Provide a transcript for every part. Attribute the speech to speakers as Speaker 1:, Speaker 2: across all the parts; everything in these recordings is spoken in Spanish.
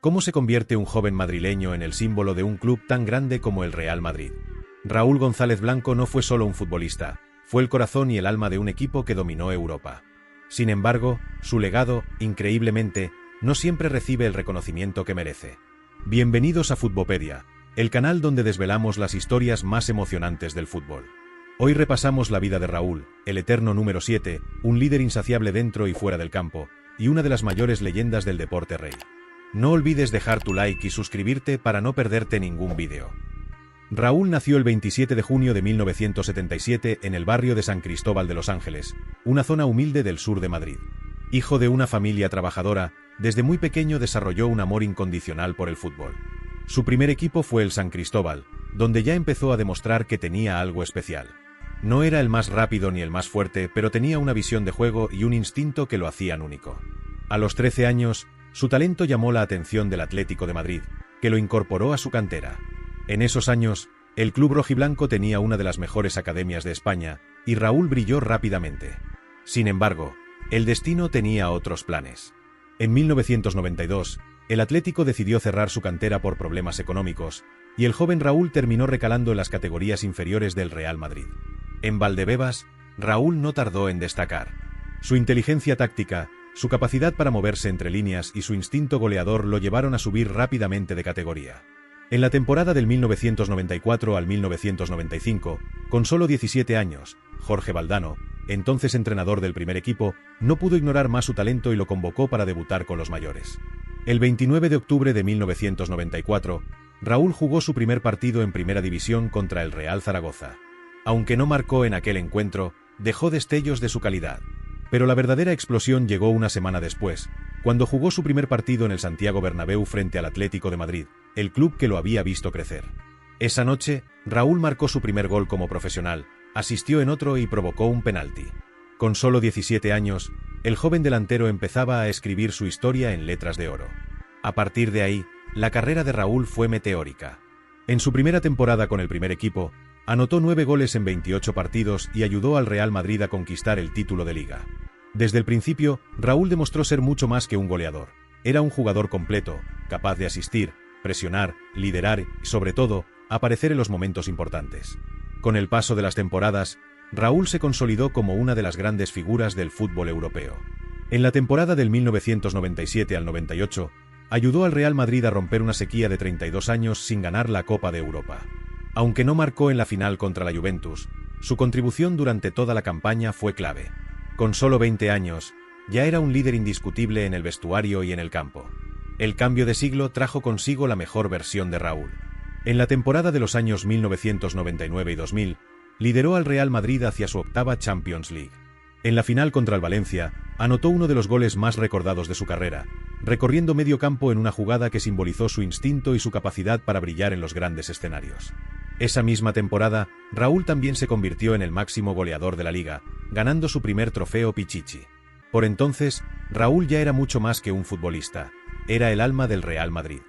Speaker 1: ¿Cómo se convierte un joven madrileño en el símbolo de un club tan grande como el Real Madrid? Raúl González Blanco no fue solo un futbolista, fue el corazón y el alma de un equipo que dominó Europa. Sin embargo, su legado, increíblemente, no siempre recibe el reconocimiento que merece. Bienvenidos a Futbopedia, el canal donde desvelamos las historias más emocionantes del fútbol. Hoy repasamos la vida de Raúl, el eterno número 7, un líder insaciable dentro y fuera del campo, y una de las mayores leyendas del deporte rey. No olvides dejar tu like y suscribirte para no perderte ningún vídeo. Raúl nació el 27 de junio de 1977 en el barrio de San Cristóbal de Los Ángeles, una zona humilde del sur de Madrid. Hijo de una familia trabajadora, desde muy pequeño desarrolló un amor incondicional por el fútbol. Su primer equipo fue el San Cristóbal, donde ya empezó a demostrar que tenía algo especial. No era el más rápido ni el más fuerte, pero tenía una visión de juego y un instinto que lo hacían único. A los 13 años, su talento llamó la atención del Atlético de Madrid, que lo incorporó a su cantera. En esos años, el club rojiblanco tenía una de las mejores academias de España, y Raúl brilló rápidamente. Sin embargo, el destino tenía otros planes. En 1992, el Atlético decidió cerrar su cantera por problemas económicos, y el joven Raúl terminó recalando en las categorías inferiores del Real Madrid. En Valdebebas, Raúl no tardó en destacar. Su inteligencia táctica, su capacidad para moverse entre líneas y su instinto goleador lo llevaron a subir rápidamente de categoría. En la temporada del 1994 al 1995, con solo 17 años, Jorge Valdano, entonces entrenador del primer equipo, no pudo ignorar más su talento y lo convocó para debutar con los mayores. El 29 de octubre de 1994, Raúl jugó su primer partido en Primera División contra el Real Zaragoza. Aunque no marcó en aquel encuentro, dejó destellos de su calidad. Pero la verdadera explosión llegó una semana después, cuando jugó su primer partido en el Santiago Bernabéu frente al Atlético de Madrid, el club que lo había visto crecer. Esa noche, Raúl marcó su primer gol como profesional, asistió en otro y provocó un penalti. Con solo 17 años, el joven delantero empezaba a escribir su historia en letras de oro. A partir de ahí, la carrera de Raúl fue meteórica. En su primera temporada con el primer equipo, anotó 9 goles en 28 partidos y ayudó al Real Madrid a conquistar el título de Liga. Desde el principio, Raúl demostró ser mucho más que un goleador. Era un jugador completo, capaz de asistir, presionar, liderar y, sobre todo, aparecer en los momentos importantes. Con el paso de las temporadas, Raúl se consolidó como una de las grandes figuras del fútbol europeo. En la temporada del 1997 al 98, ayudó al Real Madrid a romper una sequía de 32 años sin ganar la Copa de Europa. Aunque no marcó en la final contra la Juventus, su contribución durante toda la campaña fue clave. Con solo 20 años, ya era un líder indiscutible en el vestuario y en el campo. El cambio de siglo trajo consigo la mejor versión de Raúl. En la temporada de los años 1999 y 2000, lideró al Real Madrid hacia su octava Champions League. En la final contra el Valencia, anotó uno de los goles más recordados de su carrera, recorriendo medio campo en una jugada que simbolizó su instinto y su capacidad para brillar en los grandes escenarios. Esa misma temporada, Raúl también se convirtió en el máximo goleador de la liga, ganando su primer trofeo Pichichi. Por entonces, Raúl ya era mucho más que un futbolista, era el alma del Real Madrid.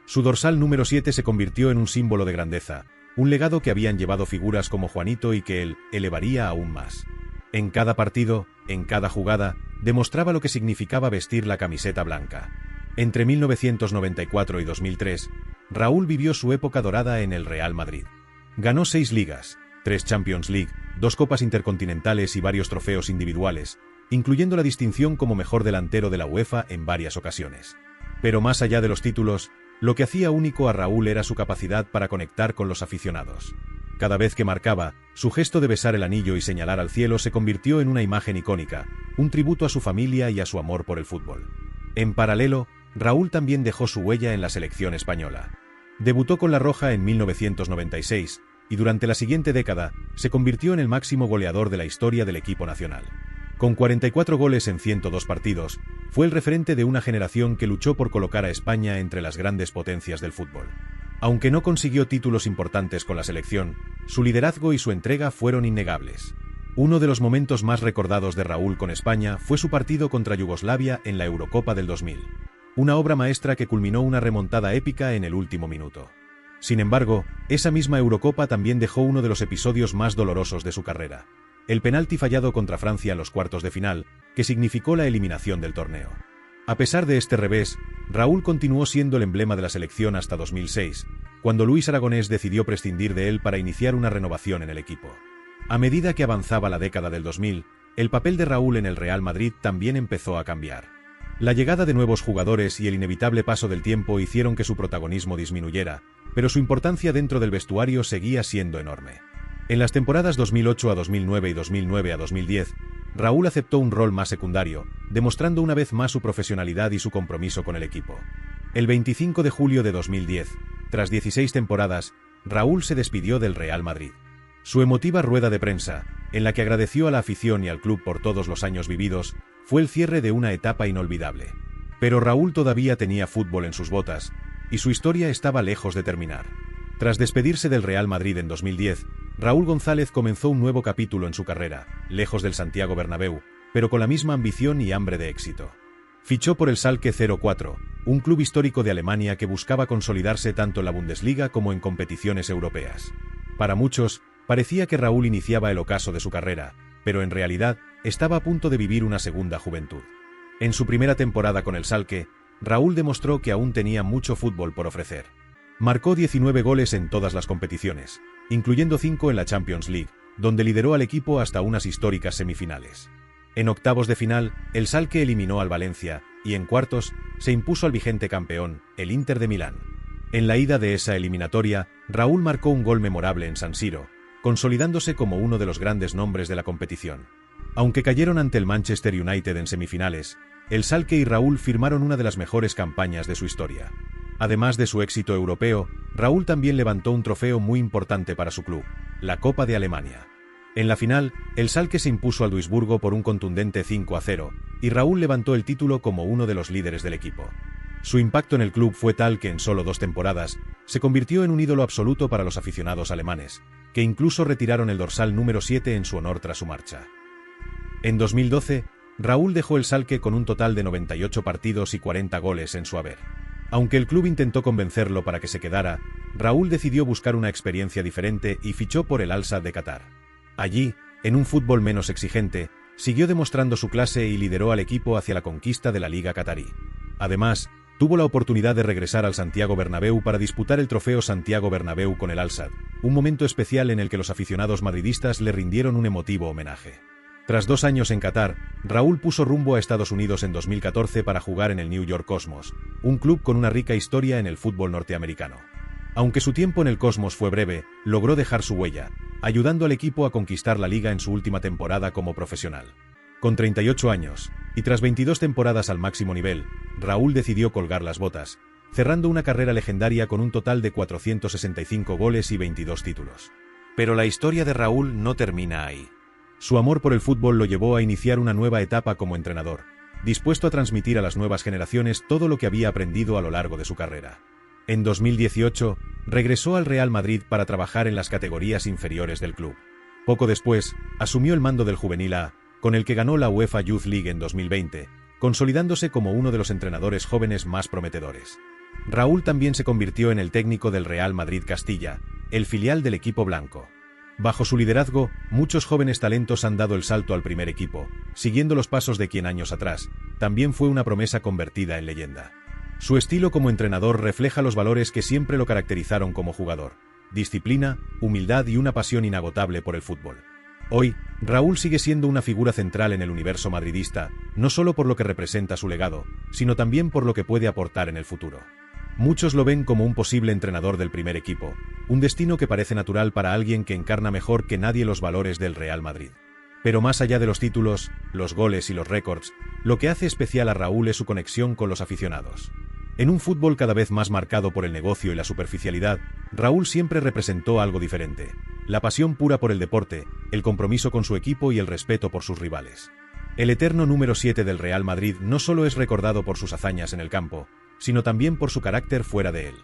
Speaker 1: Su dorsal número 7 se convirtió en un símbolo de grandeza, un legado que habían llevado figuras como Juanito y que él elevaría aún más. En cada partido, en cada jugada, demostraba lo que significaba vestir la camiseta blanca. Entre 1994 y 2003, Raúl vivió su época dorada en el Real Madrid. Ganó 6 ligas, 3 Champions League, 2 copas intercontinentales y varios trofeos individuales, incluyendo la distinción como mejor delantero de la UEFA en varias ocasiones. Pero más allá de los títulos, lo que hacía único a Raúl era su capacidad para conectar con los aficionados. Cada vez que marcaba, su gesto de besar el anillo y señalar al cielo se convirtió en una imagen icónica, un tributo a su familia y a su amor por el fútbol. En paralelo, Raúl también dejó su huella en la selección española. Debutó con la Roja en 1996, y durante la siguiente década, se convirtió en el máximo goleador de la historia del equipo nacional. Con 44 goles en 102 partidos, fue el referente de una generación que luchó por colocar a España entre las grandes potencias del fútbol. Aunque no consiguió títulos importantes con la selección, su liderazgo y su entrega fueron innegables. Uno de los momentos más recordados de Raúl con España fue su partido contra Yugoslavia en la Eurocopa del 2000. Una obra maestra que culminó una remontada épica en el último minuto. Sin embargo, esa misma Eurocopa también dejó uno de los episodios más dolorosos de su carrera. El penalti fallado contra Francia en los cuartos de final, que significó la eliminación del torneo. A pesar de este revés, Raúl continuó siendo el emblema de la selección hasta 2006, cuando Luis Aragonés decidió prescindir de él para iniciar una renovación en el equipo. A medida que avanzaba la década del 2000, el papel de Raúl en el Real Madrid también empezó a cambiar. La llegada de nuevos jugadores y el inevitable paso del tiempo hicieron que su protagonismo disminuyera, pero su importancia dentro del vestuario seguía siendo enorme. En las temporadas 2008 a 2009 y 2009 a 2010, Raúl aceptó un rol más secundario, demostrando una vez más su profesionalidad y su compromiso con el equipo. El 25 de julio de 2010, tras 16 temporadas, Raúl se despidió del Real Madrid. Su emotiva rueda de prensa, en la que agradeció a la afición y al club por todos los años vividos, fue el cierre de una etapa inolvidable. Pero Raúl todavía tenía fútbol en sus botas, y su historia estaba lejos de terminar. Tras despedirse del Real Madrid en 2010, Raúl González comenzó un nuevo capítulo en su carrera, lejos del Santiago Bernabéu, pero con la misma ambición y hambre de éxito. Fichó por el Schalke 04, un club histórico de Alemania que buscaba consolidarse tanto en la Bundesliga como en competiciones europeas. Para muchos, parecía que Raúl iniciaba el ocaso de su carrera, pero en realidad estaba a punto de vivir una segunda juventud. En su primera temporada con el Schalke, Raúl demostró que aún tenía mucho fútbol por ofrecer. Marcó 19 goles en todas las competiciones, incluyendo 5 en la Champions League, donde lideró al equipo hasta unas históricas semifinales. En octavos de final, el Schalke eliminó al Valencia, y en cuartos, se impuso al vigente campeón, el Inter de Milán. En la ida de esa eliminatoria, Raúl marcó un gol memorable en San Siro, consolidándose como uno de los grandes nombres de la competición. Aunque cayeron ante el Manchester United en semifinales, el Schalke y Raúl firmaron una de las mejores campañas de su historia. Además de su éxito europeo, Raúl también levantó un trofeo muy importante para su club, la Copa de Alemania. En la final, el Schalke se impuso al Duisburgo por un contundente 5-0, y Raúl levantó el título como uno de los líderes del equipo. Su impacto en el club fue tal que en solo 2 temporadas, se convirtió en un ídolo absoluto para los aficionados alemanes, que incluso retiraron el dorsal número 7 en su honor tras su marcha. En 2012, Raúl dejó el Schalke con un total de 98 partidos y 40 goles en su haber. Aunque el club intentó convencerlo para que se quedara, Raúl decidió buscar una experiencia diferente y fichó por el Al-Sadd de Qatar. Allí, en un fútbol menos exigente, siguió demostrando su clase y lideró al equipo hacia la conquista de la Liga Qatarí. Además, tuvo la oportunidad de regresar al Santiago Bernabéu para disputar el trofeo Santiago Bernabéu con el Al-Sadd, un momento especial en el que los aficionados madridistas le rindieron un emotivo homenaje. Tras 2 años en Qatar, Raúl puso rumbo a Estados Unidos en 2014 para jugar en el New York Cosmos, un club con una rica historia en el fútbol norteamericano. Aunque su tiempo en el Cosmos fue breve, logró dejar su huella, ayudando al equipo a conquistar la liga en su última temporada como profesional. Con 38 años, y tras 22 temporadas al máximo nivel, Raúl decidió colgar las botas, cerrando una carrera legendaria con un total de 465 goles y 22 títulos. Pero la historia de Raúl no termina ahí. Su amor por el fútbol lo llevó a iniciar una nueva etapa como entrenador, dispuesto a transmitir a las nuevas generaciones todo lo que había aprendido a lo largo de su carrera. En 2018, regresó al Real Madrid para trabajar en las categorías inferiores del club. Poco después, asumió el mando del Juvenil A, con el que ganó la UEFA Youth League en 2020, consolidándose como uno de los entrenadores jóvenes más prometedores. Raúl también se convirtió en el técnico del Real Madrid Castilla, el filial del equipo blanco. Bajo su liderazgo, muchos jóvenes talentos han dado el salto al primer equipo, siguiendo los pasos de quien años atrás también fue una promesa convertida en leyenda. Su estilo como entrenador refleja los valores que siempre lo caracterizaron como jugador: disciplina, humildad y una pasión inagotable por el fútbol. Hoy, Raúl sigue siendo una figura central en el universo madridista, no solo por lo que representa su legado, sino también por lo que puede aportar en el futuro. Muchos lo ven como un posible entrenador del primer equipo, un destino que parece natural para alguien que encarna mejor que nadie los valores del Real Madrid. Pero más allá de los títulos, los goles y los récords, lo que hace especial a Raúl es su conexión con los aficionados. En un fútbol cada vez más marcado por el negocio y la superficialidad, Raúl siempre representó algo diferente: la pasión pura por el deporte, el compromiso con su equipo y el respeto por sus rivales. El eterno número 7 del Real Madrid no solo es recordado por sus hazañas en el campo, sino también por su carácter fuera de él.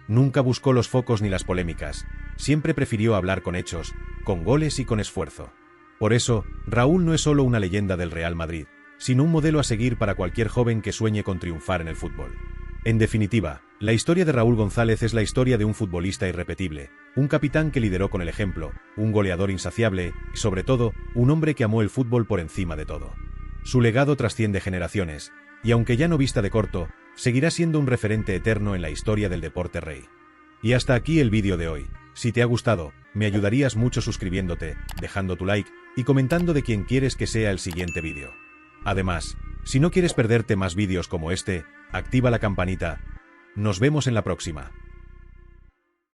Speaker 1: Nunca buscó los focos ni las polémicas, siempre prefirió hablar con hechos, con goles y con esfuerzo. Por eso, Raúl no es solo una leyenda del Real Madrid, sino un modelo a seguir para cualquier joven que sueñe con triunfar en el fútbol. En definitiva, la historia de Raúl González es la historia de un futbolista irrepetible, un capitán que lideró con el ejemplo, un goleador insaciable y, sobre todo, un hombre que amó el fútbol por encima de todo. Su legado trasciende generaciones, y aunque ya no vista de corto, seguirá siendo un referente eterno en la historia del deporte rey. Y hasta aquí el vídeo de hoy. Si te ha gustado, me ayudarías mucho suscribiéndote, dejando tu like y comentando de quién quieres que sea el siguiente vídeo. Además, si no quieres perderte más vídeos como este, activa la campanita. Nos vemos en la próxima.